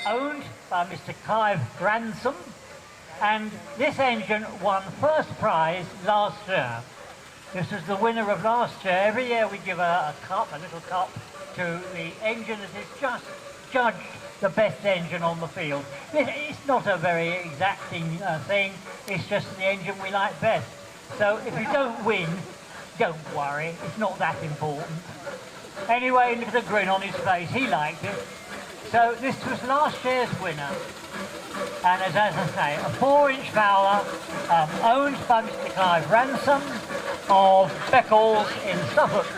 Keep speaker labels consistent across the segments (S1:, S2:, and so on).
S1: Owned by Mr. Clive Ransom, and this engine won first prize last year. This was the winner of last year. Every year we give a little cup, to the engine that is just judged the best engine on the field. It's not a very exacting thing, it's just the engine we like best. So if you don't win, don't worry, it's not that important. Anyway, look at the grin on his face, he liked it. So this was last year's winner, and as I say, a 4-inch Fowler, owned by Mr. Clive Ransom of Beccles in Suffolk.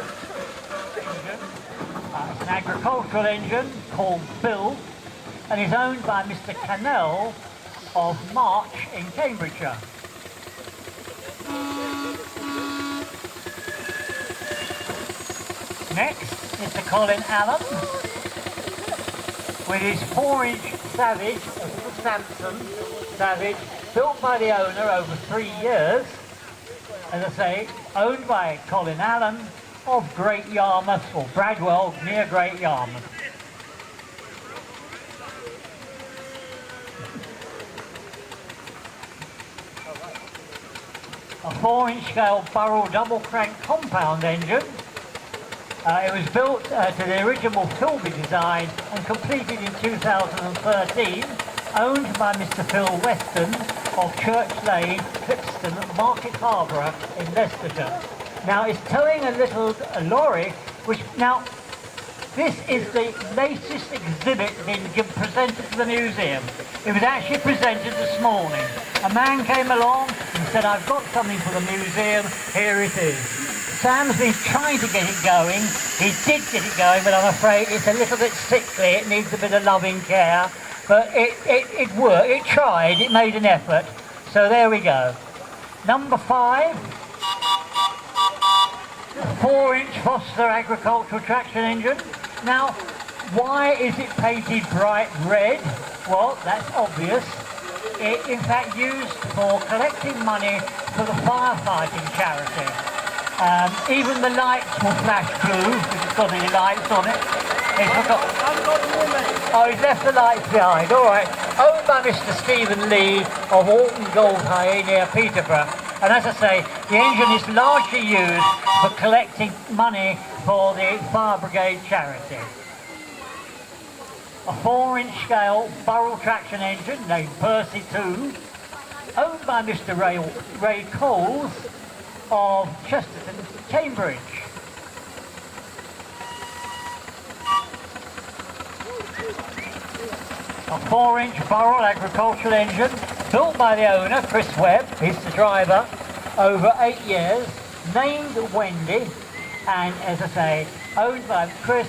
S1: It's an agricultural engine called Bill, and is owned by Mr. Cannell of March in Cambridgeshire. Next, Mr. Colin Allen, with his 4-inch Savage, a little Samson Savage, built by the owner over 3 years, as I say, owned by Colin Allen of Great Yarmouth, or Bradwell, near Great Yarmouth. A 4-inch scale Burrell double crank compound engine. It was built to the original Philby design and completed in 2013, owned by Mr. Phil Weston of Church Lane, Clipston, Market Harborough in Leicestershire. Now it's towing a little lorry, which now this is the latest exhibit being presented to the museum. It was actually presented this morning. A man came along and said, I've got something for the museum, here it is. Sam's been trying to get it going. He did get it going, but I'm afraid it's a little bit sickly. It needs a bit of loving care. But it worked. It tried. It made an effort. So there we go. Number 5. 4-inch Foster agricultural traction engine. Now, why is it painted bright red? Well, that's obvious. It, in fact, used for collecting money for the firefighting charity. Even the lights will flash blue, if it's got any lights on it. Oh, he's left the lights behind, alright. Owned by Mr. Stephen Lee of Alton Goldhay near Peterborough. And as I say, the engine is largely used for collecting money for the fire brigade charity. A 4-inch scale Burrell traction engine named Percy 2, owned by Mr. Ray Coles of Chesterton, Cambridge. A 4-inch Burrell agricultural engine, built by the owner, Chris Webb, he's the driver, over 8 years, named Wendy, and as I say, owned by Chris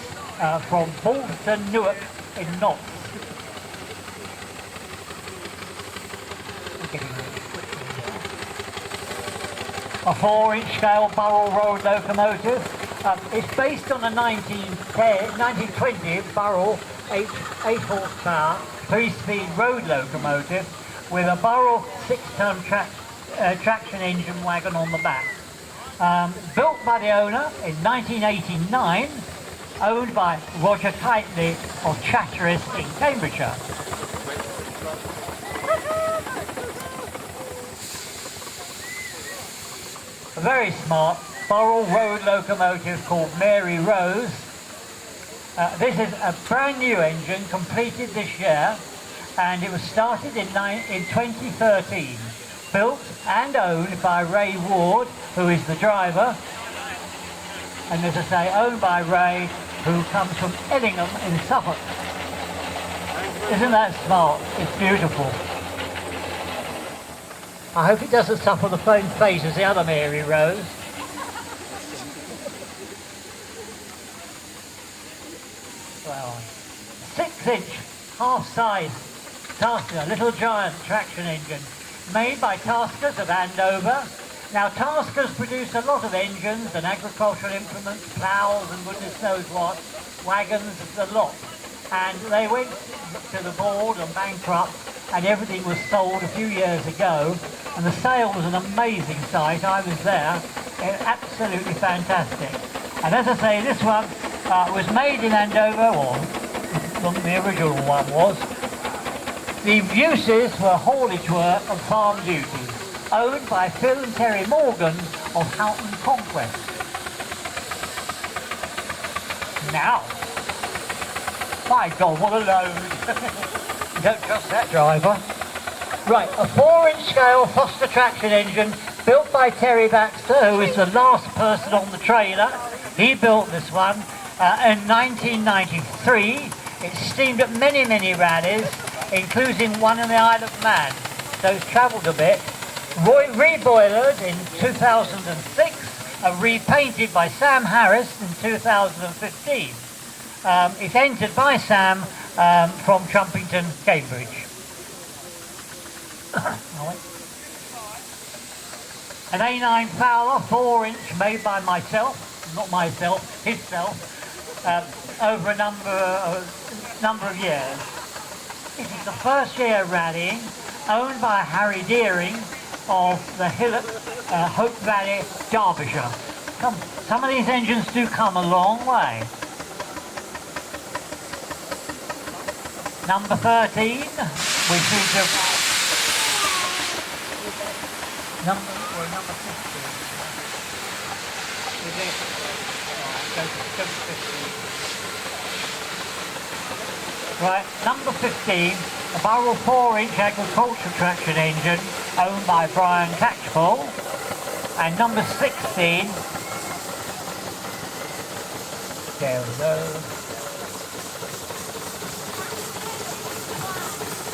S1: from Balderton, Newark in Notts. A 4-inch scale Burrell road locomotive. It's based on a 1920 Burrell 8 horsepower 3-speed road locomotive with a Burrell 6-ton traction engine wagon on the back. Built by the owner in 1989, owned by Roger Kitely of Chatteris in Cambridgeshire. A very smart Burrell Road locomotive called Mary Rose. This is a brand new engine, completed this year, and it was started in 2013. Built and owned by Ray Ward, who is the driver, and as I say, owned by Ray, who comes from Ellingham in Suffolk. Isn't that smart? It's beautiful. I hope it doesn't suffer the same fate as the other Mary Rose. Well, 6-inch, half-size Tasker, Little Giant traction engine, made by Taskers of Andover. Now, Taskers produce a lot of engines and agricultural implements, ploughs and goodness knows what, wagons, the lot. And they went to the board and bankrupt, and everything was sold a few years ago. And the sale was an amazing sight. I was there. Absolutely fantastic. And as I say, this one was made in Andover, or the original one was. The uses were haulage work and farm duties, owned by Phil and Terry Morgan of Houghton Conquest. Now, my God, what a load. You don't trust that driver. Right, a 4-inch scale Foster traction engine built by Terry Baxter, who is the last person on the trailer. He built this one in 1993. It steamed at many, many rallies, including one in the Isle of Man. So it's travelled a bit. Reboilered in 2006 and repainted by Sam Harris in 2015. It's entered by Sam from Trumpington, Cambridge. An A9 Fowler, 4-inch, made by myself, not myself, himself, over a number of years. This is the first year rallying, owned by Harry Deering of the Hillock, Hope Valley, Derbyshire. Some of these engines do come a long way. Number 13, we seem to number 15. Right, number 15, a Burrell 4-inch agricultural traction engine owned by Brian Catchpole. And number 16, there we go.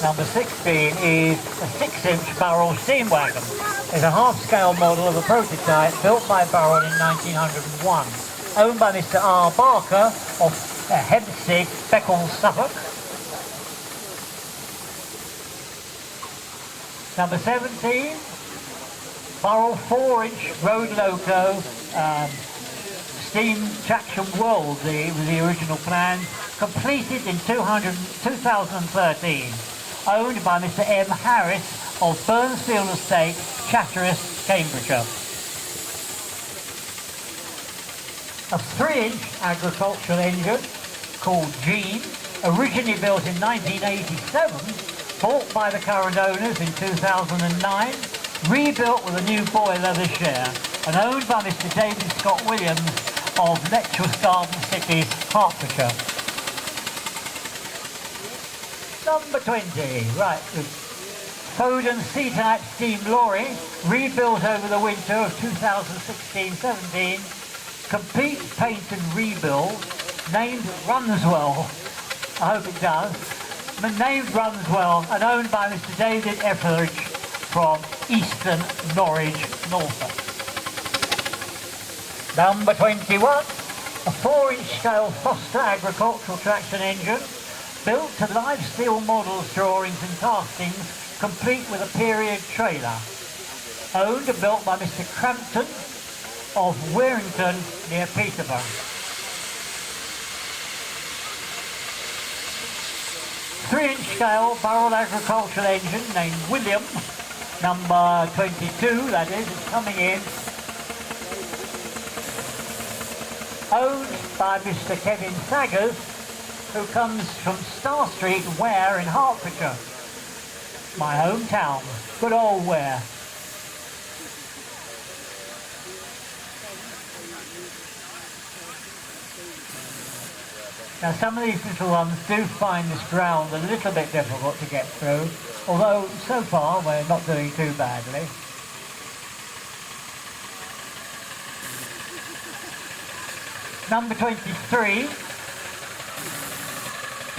S1: Number 16 is a 6-inch Burrell steam wagon. It's a half-scale model of a prototype built by Burrell in 1901, owned by Mr. R. Barker of Hempstead, Beccles, Suffolk. Number 17, Burrell 4-inch road loco, steam traction world was the original plan, completed in 2013. Owned by Mr. M. Harris of Burnsfield Estate, Chatteris, Cambridgeshire. A 3-inch agricultural engine called Jean, originally built in 1987, bought by the current owners in 2009, rebuilt with a new boiler this year, and owned by Mr. David Scott Williams of Letchworth Garden City, Hertfordshire. Number 20, right, the Foden Sea-type steam lorry, rebuilt over the winter of 2016-17, complete paint and rebuild, named Runswell, I hope it does, named Runswell and owned by Mr. David Etheridge from Eastern Norwich, Norfolk. Number 21, a 4-inch scale Foster agricultural traction engine, built to live steel models, drawings and castings, complete with a period trailer. Owned and built by Mr. Crampton of Warrington near Peterborough. 3-inch scale Burrell agricultural engine named William, Number 22, that is coming in. Owned by Mr. Kevin Saggers, who comes from Star Street, Ware in Hertfordshire. My hometown, good old Ware. Now some of these little ones do find this ground a little bit difficult to get through, although so far we're not doing too badly. Number 23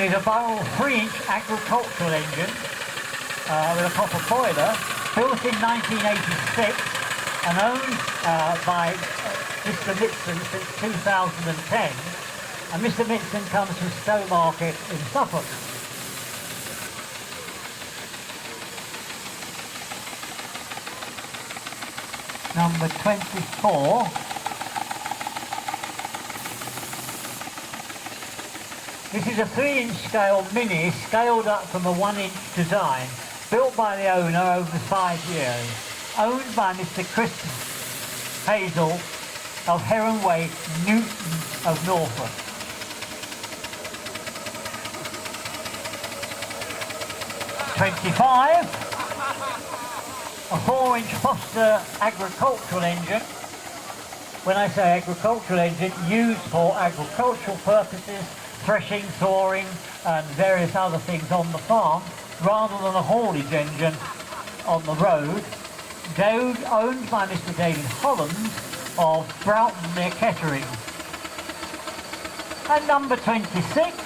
S1: is a barrel 3-inch agricultural engine with a copper boiler, built in 1986 and owned by Mr. Mitson since 2010. And Mr. Mitson comes from Stowmarket in Suffolk. Number 24 this is a 3-inch scale mini, scaled up from a 1-inch design, built by the owner over 5 years, owned by Mr. Chris Hazel of Heronway, Newton of Norfolk. A 4-inch Foster agricultural engine. When I say agricultural engine, used for agricultural purposes, threshing, sawing and various other things on the farm, rather than a haulage engine on the road. Owned by Mr. David Holland of Broughton near Kettering. And number 26,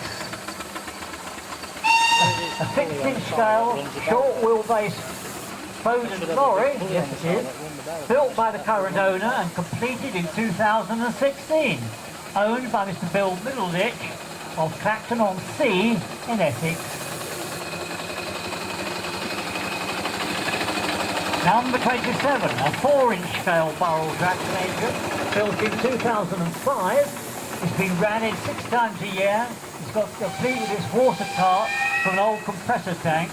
S1: a 6-inch scale, short wheelbase Bowden lorry, yes it is, built by the current owner and completed in 2016, owned by Mr. Bill Middleditch of Clacton-on-Sea in Essex. Number 27, a 4-inch scale barrel traction engine, built in 2005. It's been ran in 6 times a year. It's got complete with its water cart from an old compressor tank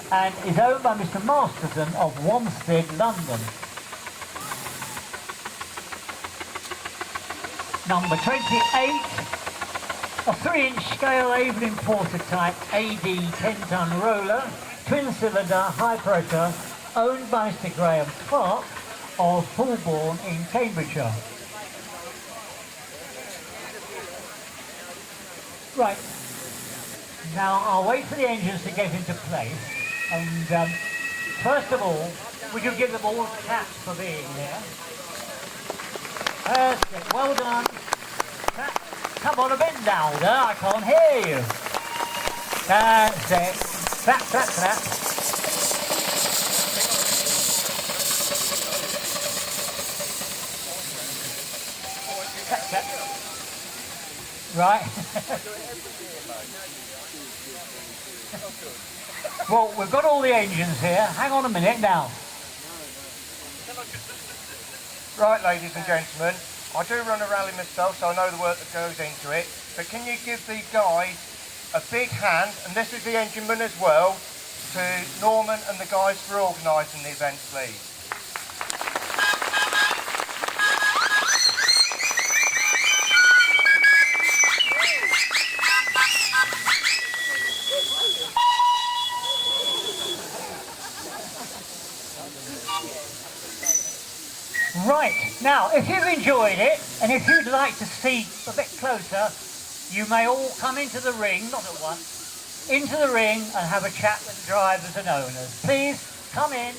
S1: and is owned by Mr. Masterton of Wanstead, London. Number 28, a 3-inch scale Evelyn Porter type AD 10-ton roller, twin-cylinder, high pressure, owned by Mr. Graham Clark of Fulbourn in Cambridgeshire. Right, now I'll wait for the engines to get into place, and first of all, would you give them all claps for being here? Well done. Come on a bit louder, I can't hear you. That's it. Clap, clap, clap. Clap, clap. Right. Well, we've got all the engines here. Hang on a minute now.
S2: Right, ladies and gentlemen, I do run a rally myself, so I know the work that goes into it. But can you give the guys a big hand, and this is the engineman as well, to Norman and the guys for organising the event, please.
S1: Right, now if you've enjoyed it and if you'd like to see a bit closer, you may all come into the ring, not at once, into the ring and have a chat with the drivers and owners. Please come in.